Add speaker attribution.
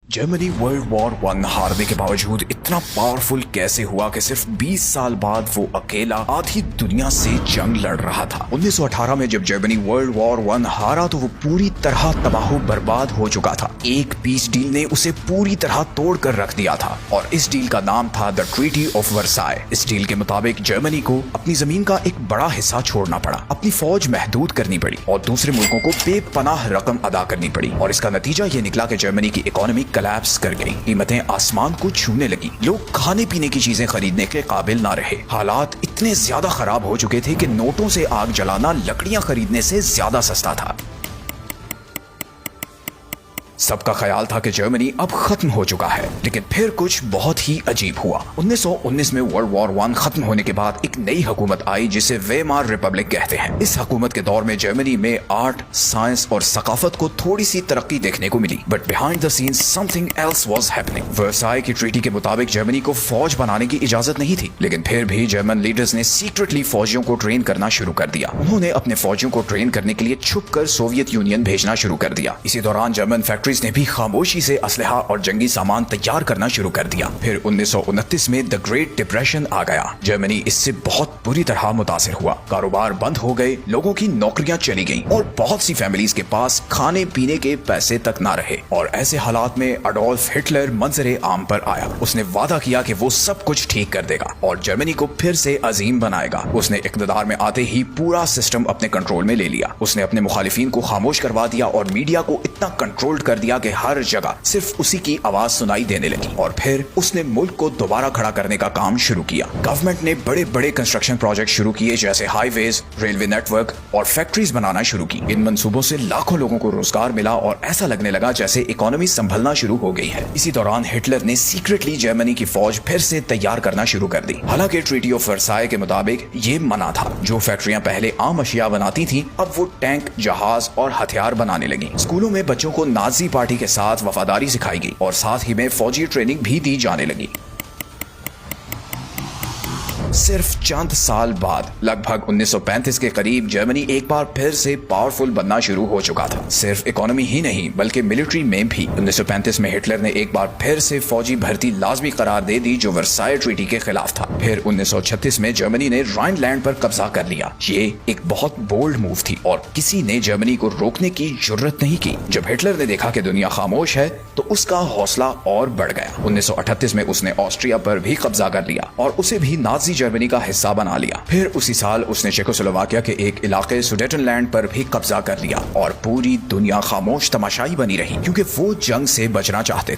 Speaker 1: Germany world war 1 हारने के बावजूद इतना पावरफुल कैसे हुआ कि सिर्फ 20 साल बाद वो अकेला आधी दुनिया से जंग लड़ रहा था। 1918 में जब जर्मनी वर्ल्ड वॉर 1 हारा तो वो पूरी तरह तबाह बर्बाद हो चुका था। एक पीस डील ने उसे पूरी तरह तोड़ कर रख दिया था और इस डील का नाम था द ट्रीटी ऑफ वर्साय। इस डील के मुताबिक जर्मनी को अपनी जमीन का एक बड़ा हिस्सा छोड़ना पड़ा, अपनी फौज महदूद करनी पड़ी और दूसरे मुल्कों को बेपनाह रकम अदा करनी पड़ी। और इसका नतीजा ये निकला कि जर्मनी की इकोनॉमी कोलैप्स कर गई, कीमतें आसमान को छूने लगी, लोग खाने पीने की चीजें खरीदने के काबिल ना रहे। हालात इतने ज्यादा खराब हो चुके थे कि नोटों से आग जलाना लकड़ियां खरीदने से ज्यादा सस्ता था। सबका ख्याल था कि जर्मनी अब खत्म हो चुका है, लेकिन फिर कुछ बहुत ही अजीब हुआ। 1919 में वर्ल्ड वॉर 1 खत्म होने के बाद एक नई हुकूमत आई जिसे वेमार रिपब्लिक कहते हैं। इस हुकूमत के दौर में जर्मनी में आर्ट, साइंस और सकाफत को थोड़ी सी तरक्की देखने को मिली, but behind the scenes something else was happening. Versailles की ट्रीटी के मुताबिक जर्मनी को फौज बनाने की इजाजत नहीं थी, लेकिन फिर भी जर्मन लीडर्स ने सीक्रेटली फौजियों को ट्रेन करना शुरू कर दिया। उन्होंने अपने फौजियों को ट्रेन करने के लिए छुपकर सोवियत यूनियन भेजना शुरू कर दिया। इसी दौरान जर्मन ने भी खामोशी से असलहा और जंगी सामान तैयार करना शुरू कर दिया। फिर 1929 में द ग्रेट डिप्रेशन आ गया। जर्मनी इससे बहुत बुरी तरह मुतासिर हुआ, कारोबार बंद हो गए, लोगों की नौकरियां चली गईं और बहुत सी फैमिलीज के पास खाने पीने के पैसे तक ना रहे। और ऐसे हालात में अडोल्फ हिटलर मंजरे आम पर आया। उसने वादा किया कि वो सब कुछ ठीक कर देगा और जर्मनी को फिर से अजीम बनाएगा। उसने इक़्तिदार में आते ही पूरा सिस्टम अपने कंट्रोल में ले लिया। उसने अपने मुखालिफिन को खामोश करवा दिया और मीडिया को इतना कंट्रोल कर दिया कि हर जगह सिर्फ उसी की आवाज सुनाई देने लगी। और फिर उसने मुल्क को दोबारा खड़ा करने का काम शुरू किया। गवर्नमेंट ने बड़े बड़े कंस्ट्रक्शन प्रोजेक्ट शुरू किए, जैसे हाईवेज, रेलवे नेटवर्क और फैक्ट्रीज बनाना शुरू की। इन मंसूबों से लाखों लोगों को रोजगार मिला और ऐसा लगने लगा जैसे इकोनॉमी संभलना शुरू हो गई है। इसी दौरान हिटलर ने सीक्रेटली जर्मनी की फौज फिर से तैयार करना शुरू कर दी। हालांकि ट्रीटी ऑफ वर्साय के मुताबिक ये मना था। जो फैक्ट्रियां पहले आम अशिया बनाती थी, अब वो टैंक, जहाज और हथियार बनाने लगी। स्कूलों में बच्चों को नाजी पार्टी के साथ वफादारी सिखाई गई और साथ ही में फौजी ट्रेनिंग भी दी जाने लगी। सिर्फ चंद साल बाद, लगभग 1935 के करीब, जर्मनी एक बार फिर से पावरफुल बनना शुरू हो चुका था। सिर्फ इकोनॉमी ही नहीं बल्कि मिलिट्री में भी। 1935 में हिटलर ने एक बार फिर से फौजी भर्ती लाजमी करार दे दी, जो वर्साय ट्रीटी के खिलाफ था। फिर 1936 में जर्मनी ने राइनलैंड पर कब्जा कर लिया। ये एक बहुत बोल्ड मूव थी और किसी ने जर्मनी को रोकने की जुर्रत नहीं की। जब हिटलर ने देखा कि दुनिया खामोश है तो उसका हौसला और बढ़ गया। 1938 में उसने ऑस्ट्रिया पर भी कब्जा कर लिया और उसे भी नाजी जर्मनी का हिस्सा बना लिया। फिर उसी साल उसने चेकोस्लोवाकिया के एक इलाके सुडेटनलैंड पर भी कब्जा कर लिया और पूरी दुनिया खामोश तमाशाई बनी रही, क्योंकि वो जंग से बचना चाहते थे।